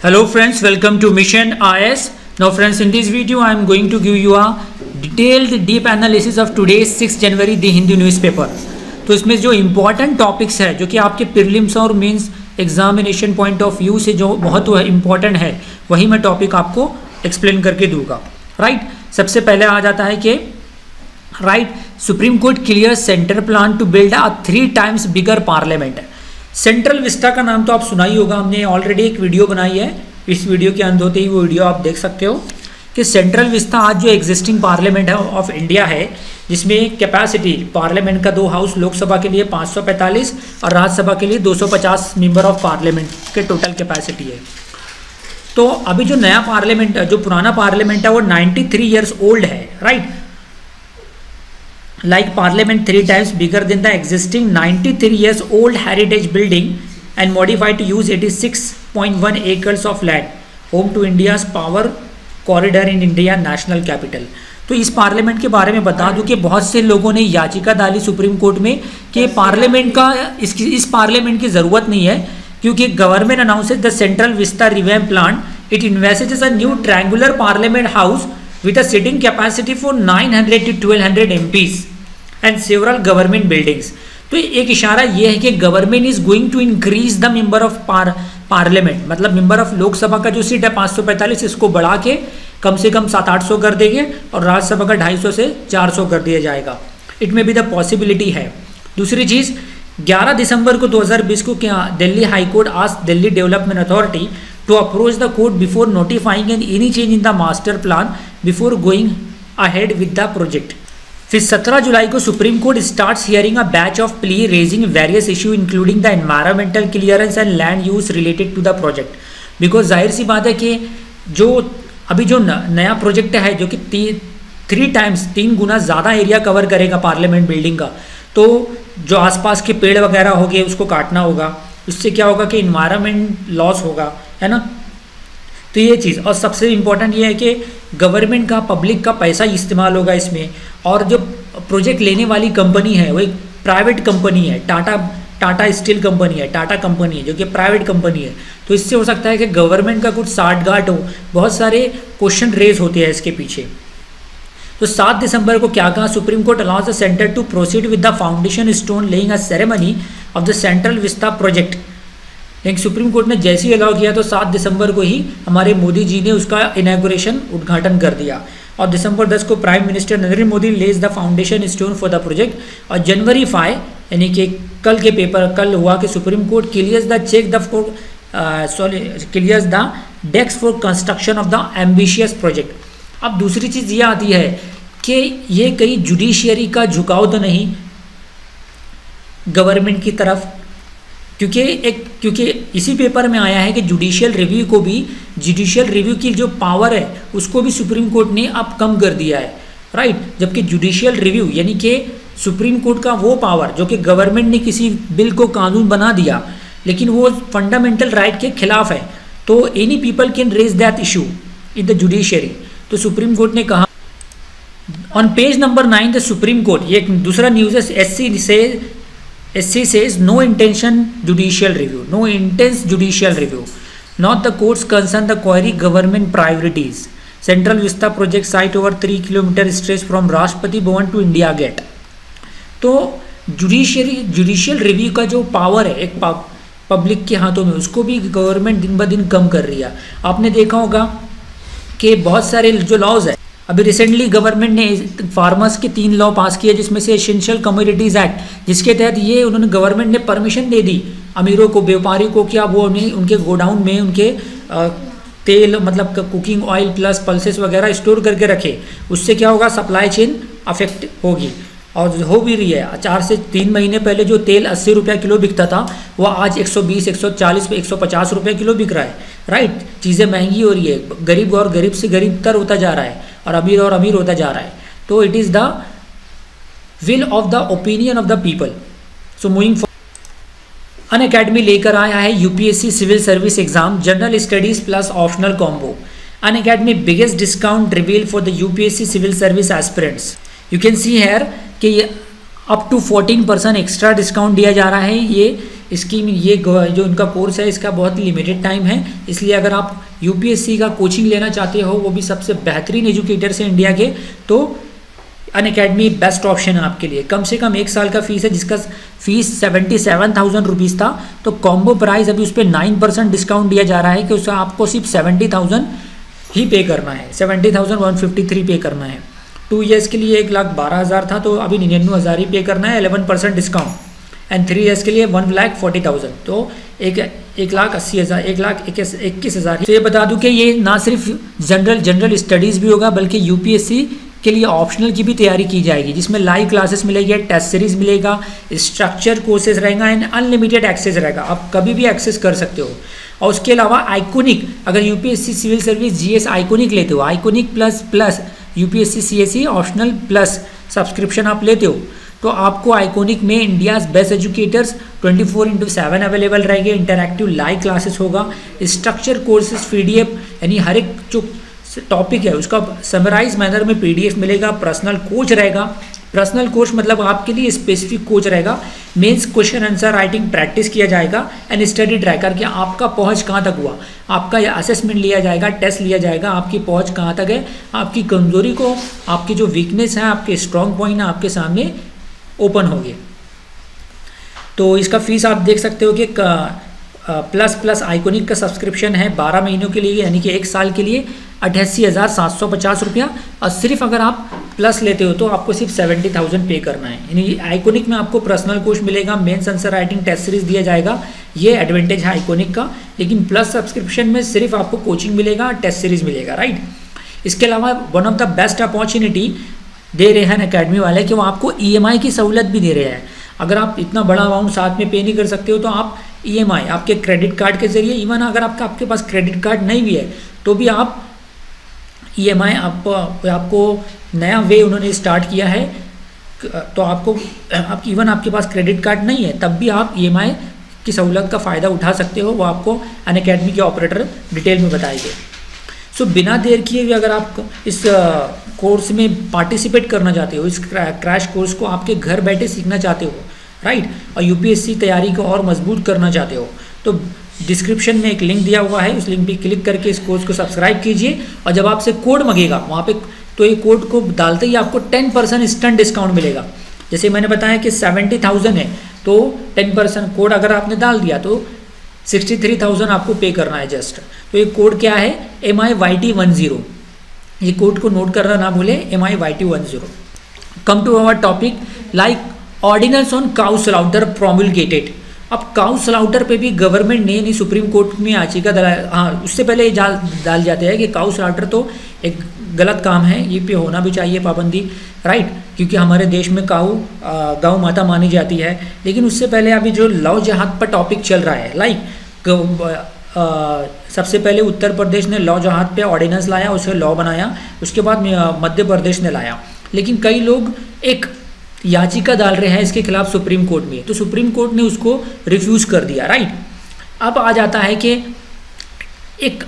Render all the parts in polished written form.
Hello friends, welcome to Mission IS. Now friends, in this video I am going to give you a detailed deep analysis of today's 6 January the Hindu newspaper. तो इसमें जो important topics है जो कि आपके prelims और mains examination point of view से जो बहुत इम्पोर्टेंट है वही मैं टॉपिक आपको एक्सप्लेन करके दूंगा। राइट, सबसे पहले आ जाता है कि Supreme Court clear centre plan to build a 3 times bigger Parliament. Central Vista का नाम तो आप सुना ही होगा, हमने ऑलरेडी एक वीडियो बनाई है, इस वीडियो के अंत होते ही वो वीडियो आप देख सकते हो कि सेंट्रल विस्टा आज जो एग्जिस्टिंग पार्लियामेंट है ऑफ इंडिया है, जिसमें कैपेसिटी पार्लियामेंट का 2 हाउस लोकसभा के लिए 545 और राज्यसभा के लिए 250 मेंबर ऑफ पार्लियामेंट के टोटल कैपेसिटी है। तो अभी जो नया पार्लियामेंट जो पुराना पार्लियामेंट है वो 93 ईयर्स ओल्ड है। Right, like parliament 3 times bigger than the existing 93 years old heritage building and modified to use 86.1 acres of land home to India's power corridor in India national capital। तो इस parliament के बारे में बता दूं कि बहुत से लोगों ने याचिका डाली सुप्रीम कोर्ट में कि पार्लियामेंट का इस पार्लियामेंट की ज़रूरत नहीं है, क्योंकि government announces the Central Vista revamp plan it envisages a new triangular parliament house with a sitting capacity for 900 to 1200 MPs and several government buildings। तो एक इशारा ये है कि government is going to increase the member of parliament, मतलब member of Lok Sabha का जो seat है 545 इसको बढ़ा के कम से कम 700-800 कर देंगे और राज्यसभा का 250 से 400 कर दिया जाएगा। इट में भी द पॉसिबिलिटी है। दूसरी चीज़, 11 दिसंबर को 2020 को क्या Delhi high court asked Delhi development authority to approach the court before notifying any change in the master plan before going ahead with the project। फिर 17 जुलाई को Supreme Court starts hearing a batch of plea raising various issue including the environmental clearance and land use related to the project. Because जाहिर सी बात है कि जो अभी जो नया प्रोजेक्ट है जो कि 3 गुना ज़्यादा एरिया कवर करेगा पार्लियामेंट बिल्डिंग का, तो जो आसपास के पेड़ वगैरह हो गए उसको काटना होगा, उससे क्या होगा कि इन्वायरमेंट लॉस होगा, है ना। तो ये चीज़, और सबसे इम्पोर्टेंट ये है कि गवर्नमेंट का पब्लिक का पैसा इस्तेमाल होगा इसमें, और जो प्रोजेक्ट लेने वाली कंपनी है वो एक प्राइवेट कंपनी है, टाटा स्टील कंपनी है, टाटा कंपनी है जो कि प्राइवेट कंपनी है। तो इससे हो सकता है कि गवर्नमेंट का कुछ साठगांठ हो, बहुत सारे क्वेश्चन रेज होते हैं इसके पीछे। तो 7 दिसंबर को क्या कहा, Supreme Court allows the centre to proceed with the foundation stone laying a ceremony of the Central Vista project. लेकिन सुप्रीम कोर्ट ने जैसे ही अलाउ किया तो 7 दिसंबर को ही हमारे मोदी जी ने उसका इनॉग्रेशन उद्घाटन कर दिया, और दिसंबर 10 को Prime Minister Narendra Modi lays the foundation stone for the project, और जनवरी 5 यानी कि कल हुआ कि Supreme Court clears the decks for construction of the ambitious project. अब दूसरी चीज़ ये आती है कि ये कहीं जुडिशियरी का झुकाव तो नहीं गवर्नमेंट की तरफ, क्योंकि इसी पेपर में आया है कि जुडिशियल रिव्यू की जो पावर है उसको भी सुप्रीम कोर्ट ने अब कम कर दिया है। राइट, जबकि जुडिशियल रिव्यू यानी कि सुप्रीम कोर्ट का वो पावर जो कि गवर्नमेंट ने किसी बिल को कानून बना दिया लेकिन वो फंडामेंटल राइट के खिलाफ है, तो any people can raise that issue in the judiciary. तो सुप्रीम कोर्ट ने कहा on page number 9 the Supreme Court, ये दूसरा न्यूज़ है, SC says no intense judicial review, not the courts concern the query government priorities। Central Vista project site over 3 kilometer stretch from Rashtrapati Bhavan to India gate. तो judicial review का जो power है एक public के हाथों में, उसको भी गवर्नमेंट दिन ब दिन कम कर रही है। आपने देखा होगा कि बहुत सारे जो लॉज है, अभी रिसेंटली गवर्नमेंट ने फार्मर्स के 3 लॉ पास किए, जिसमें से एसेंशियल कमोडिटीज़ एक्ट, जिसके तहत ये उन्होंने गवर्नमेंट ने परमिशन दे दी अमीरों को, व्यापारियों को, क्या वो उनके गोडाउन में उनके तेल मतलब कुकिंग ऑयल प्लस पल्सेस वगैरह स्टोर करके रखे। उससे क्या होगा, सप्लाई चेन अफेक्ट होगी, और हो भी रही है। 4 से 3 महीने पहले जो तेल 80 रुपये किलो बिकता था वो आज 120, 140, 150 रुपये किलो बिक रहा है। राइट, चीज़ें महंगी हो रही है, गरीब और गरीब से गरीब तर होता जा रहा है और अमीर होता जा रहा है। तो it is the will of the opinion of the people. So moving forward, Unacademy लेकर आया है UPSC civil service exam general studies plus optional combo. Unacademy biggest discount reveal for the UPSC civil service aspirants. You can see here कि up to 14% extra discount दिया जा रहा है। ये scheme, ये जो इनका कोर्स है इसका बहुत लिमिटेड टाइम है, इसलिए अगर आप यूपीएससी का कोचिंग लेना चाहते हो, वो भी सबसे बेहतरीन एजुकेटर से इंडिया के, तो अनअकैडमी बेस्ट ऑप्शन है आपके लिए। कम से कम 1 साल का फीस है, जिसका फीस 77,000 रुपीज़ था, तो कॉम्बो प्राइस अभी उस पर 9% डिस्काउंट दिया जा रहा है कि उसका आपको सिर्फ 70,000 ही पे करना है, 70,153 पे करना है। 2 ईयर्स के लिए 1,12,000 था, तो अभी 99,000 ही पे करना है, 11% डिस्काउंट। एंड 3 ईयर्स के लिए 1,40,000, तो 1,80,000, 1,21,000। तो ये बता दूं कि ये ना सिर्फ जनरल स्टडीज़ भी होगा, बल्कि यूपीएससी के लिए ऑप्शनल की भी तैयारी की जाएगी, जिसमें लाइव क्लासेस मिलेगी, टेस्ट सीरीज मिलेगा, स्ट्रक्चर कोर्सेज रहेगा एंड अनलिमिटेड एक्सेस रहेगा, आप कभी भी एक्सेस कर सकते हो। और उसके अलावा आइकोनिक, अगर UPSC civil service GS Iconic लेते हो, Iconic plus UPSC CSE optional plus subscription आप लेते हो, तो आपको आइकोनिक में इंडियाज़ बेस्ट एजुकेटर्स 24/7 अवेलेबल रहेंगे, इंटरैक्टिव लाइव क्लासेस होगा, स्ट्रक्चर कोर्सेज पीडीएफ, यानी हर एक जो टॉपिक है उसका समराइज मैनर में पीडीएफ मिलेगा, पर्सनल कोच रहेगा। पर्सनल कोच मतलब आपके लिए स्पेसिफिक कोच रहेगा, mains question answer writing practice किया जाएगा एंड स्टडी ट्रैकर कि आपका पहुंच कहां तक हुआ, आपका यह असेसमेंट लिया जाएगा, टेस्ट लिया जाएगा, आपकी पहुंच कहां तक है, आपकी कमजोरी को, आपकी जो वीकनेस है, आपके स्ट्रॉन्ग पॉइंट है, आपके सामने ओपन होंगे। तो इसका फीस आप देख सकते हो कि प्लस आइकोनिक का सब्सक्रिप्शन है 12 महीनों के लिए, यानी कि 1 साल के लिए 88,750 रुपया, और सिर्फ अगर आप प्लस लेते हो तो आपको सिर्फ 70,000 पे करना है। यानी आइकोनिक में आपको पर्सनल कोच मिलेगा, mains answer writing test series दिया जाएगा, ये एडवांटेज है आइकोनिक का। लेकिन प्लस सब्सक्रिप्शन में सिर्फ आपको कोचिंग मिलेगा, टेस्ट सीरीज मिलेगा, राइट। इसके अलावा one of the best opportunity दे रहे हैं अकेडमी वाले कि वो आपको ईएमआई की सहूलत भी दे रहे हैं। अगर आप इतना बड़ा अमाउंट साथ में पे नहीं कर सकते हो तो आप ईएमआई आपके क्रेडिट कार्ड के जरिए, इवन अगर आपके पास क्रेडिट कार्ड नहीं भी है तो भी आप ईएमआई, आपको नया वे उन्होंने स्टार्ट किया है, तो आप इवन आपके पास क्रेडिट कार्ड नहीं है तब भी आप ईएमआई की सहूलत का फ़ायदा उठा सकते हो, वो आपको अनअकैडमी के ऑपरेटर डिटेल में बताएंगे। सो बिना देर किए हुए अगर आप इस कोर्स में पार्टिसिपेट करना चाहते हो, इस क्रैश कोर्स को आपके घर बैठे सीखना चाहते हो, राइट, और यूपीएससी तैयारी को और मजबूत करना चाहते हो, तो डिस्क्रिप्शन में एक लिंक दिया हुआ है, उस लिंक पे क्लिक करके इस कोर्स को सब्सक्राइब कीजिए। और जब आपसे कोड मांगेगा वहाँ पे, तो ये कोड को डालते ही आपको 10% इंस्टेंट डिस्काउंट मिलेगा। जैसे मैंने बताया कि 70,000 है, तो 10% कोड अगर आपने डाल दिया तो 63,000 आपको पे करना है जस्ट। तो ये कोड क्या है, MIYT10, ये कोड को नोट करना ना भूले, MIYT10। Come to our topic, like ordinance on cow slaughter promulgated. अब काउ स्लाउटर पे भी गवर्नमेंट ने, यानी सुप्रीम कोर्ट में याचिका दलाया, हाँ उससे पहले ये डाल जाते हैं कि काउ स्लाउटर तो एक गलत काम है, ये पे होना भी चाहिए पाबंदी, राइट, क्योंकि हमारे देश में काऊ गौ माता मानी जाती है। लेकिन उससे पहले अभी जो लव जहाद पर टॉपिक चल रहा है, लाइक सबसे पहले उत्तर प्रदेश ने लव जहाद पे ऑर्डिनेंस लाया, उसे लॉ बनाया, उसके बाद मध्य प्रदेश ने लाया। लेकिन कई लोग एक याचिका डाल रहे हैं इसके खिलाफ सुप्रीम कोर्ट में, तो सुप्रीम कोर्ट ने उसको रिफ्यूज़ कर दिया, राइट। अब आ जाता है कि एक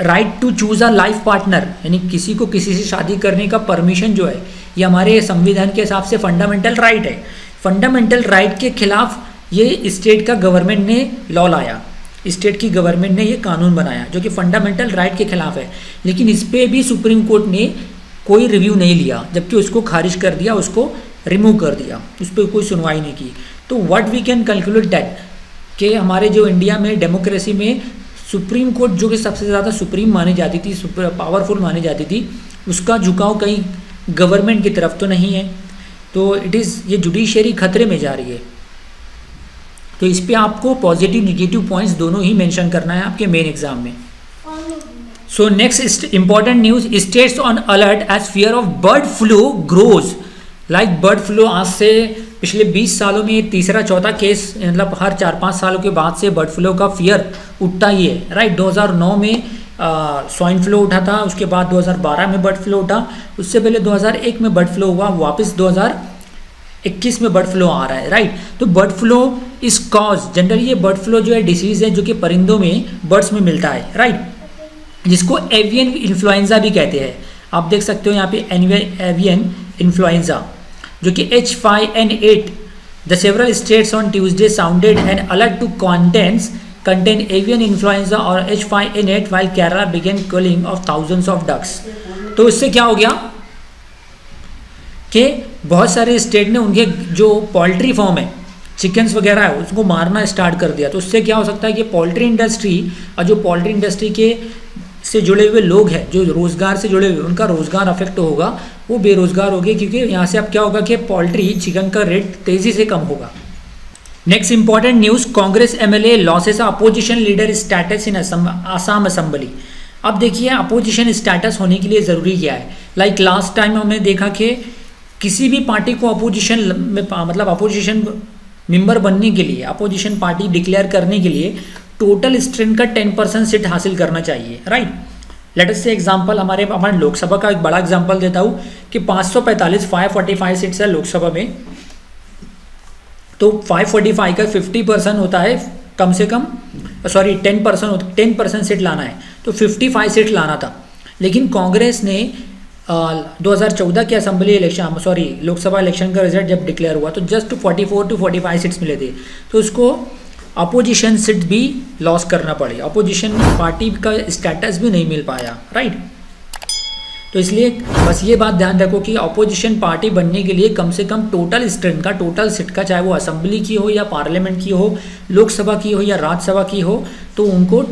right to choose a life partner, यानी किसी को किसी से शादी करने का परमिशन जो है, ये हमारे संविधान के हिसाब से फंडामेंटल राइट है। फंडामेंटल राइट के खिलाफ ये स्टेट का गवर्नमेंट ने लॉ लाया, स्टेट की गवर्नमेंट ने ये कानून बनाया जो कि फंडामेंटल राइट के खिलाफ है। लेकिन इस पर भी सुप्रीम कोर्ट ने कोई रिव्यू नहीं लिया, जबकि उसको खारिज कर दिया, उसको रिमूव कर दिया, उस पर कोई सुनवाई नहीं की। तो what we can calculate that कि हमारे जो इंडिया में डेमोक्रेसी में सुप्रीम कोर्ट जो कि सबसे ज़्यादा सुप्रीम मानी जाती थी, पावरफुल मानी जाती थी, उसका झुकाव कहीं गवर्नमेंट की तरफ तो नहीं है। तो ये जुडिशरी खतरे में जा रही है। तो इस पे आपको पॉजिटिव निगेटिव पॉइंट्स दोनों ही मेंशन करना है आपके मेन एग्जाम में। So next important news, states on alert as fear of bird flu grows. Like bird flu आज से पिछले 20 सालों में तीसरा चौथा केस, मतलब हर 4-5 सालों के बाद से बर्ड फ्लू का फियर उठता ही है, राइट। 2009 में स्वाइन फ्लू उठा था, उसके बाद 2012 में बर्ड फ्लू उठा, उससे पहले 2001 में बर्ड फ्लू हुआ, वापस 2021 में बर्ड फ्लू आ रहा है, राइट। तो बर्ड फ्लू इस कॉज, जनरली ये बर्ड फ्लू जो है डिसीज़ है जो कि परिंदों में, बर्ड्स में मिलता है, राइट, जिसको एवियन इन्फ्लुएंजा भी कहते हैं। आप देख सकते हो यहाँ पे एवियन इन्फ्लुएंजा। जो कि H5N8, the several states on Tuesday sounded an alert to contain avian influenza or H5N8 while Kerala began culling of thousands of ducks. तो इससे क्या हो गया कि बहुत सारे स्टेट ने उनके जो पोल्ट्री फार्म है, चिकन्स वगैरह है, उसको मारना स्टार्ट कर दिया। तो उससे क्या हो सकता है कि पोल्ट्री इंडस्ट्री और जो पोल्ट्री इंडस्ट्री के से जुड़े हुए लोग हैं, जो रोज़गार से जुड़े हुए, उनका रोज़गार अफेक्ट होगा, वो बेरोज़गार होंगे, क्योंकि यहाँ से अब क्या होगा कि पोल्ट्री चिकन का रेट तेज़ी से कम होगा। Next important news, Congress MLA losses opposition leader status in Assam assembly. अब देखिए अपोजिशन स्टेटस होने के लिए ज़रूरी क्या है। लाइक लास्ट टाइम हमने देखा कि किसी भी पार्टी को अपोजिशन में मतलब अपोजिशन मेंबर बनने के लिए, अपोजिशन पार्टी डिक्लेयर करने के लिए टोटल स्ट्रेंथ का 10% सीट हासिल करना चाहिए, राइट। लेट अस से एग्जांपल हमारे लोकसभा का एक बड़ा एग्जांपल देता हूँ कि 545 सीट्स है लोकसभा में, तो 545 का 50% होता है कम से कम, सॉरी 10% सीट लाना है, तो 55 सीट लाना था। लेकिन कांग्रेस ने 2014 के assembly election, sorry Lok Sabha election का रिजल्ट जब डिक्लेयर हुआ तो जस्ट 44 to 45 सीट्स मिले थे, तो उसको अपोजिशन सीट भी लॉस करना पड़े, अपोजिशन पार्टी का स्टेटस भी नहीं मिल पाया, राइट। तो इसलिए बस ये बात ध्यान रखो कि अपोजिशन पार्टी बनने के लिए कम से कम टोटल स्ट्रेंथ का, टोटल सीट का, चाहे वो असेंबली की हो या पार्लियामेंट की हो, लोकसभा की हो या राज्यसभा की हो, तो उनको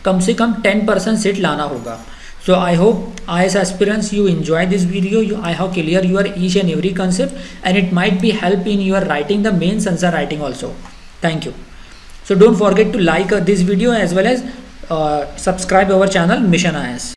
कम से कम 10% सीट लाना होगा। So I hope IAS aspirants you enjoy this video. I have clear your each and every concept, and it might be help in your writing the main answer writing also. Thank you. So don't forget to like this video as well as subscribe our channel Mission IAS.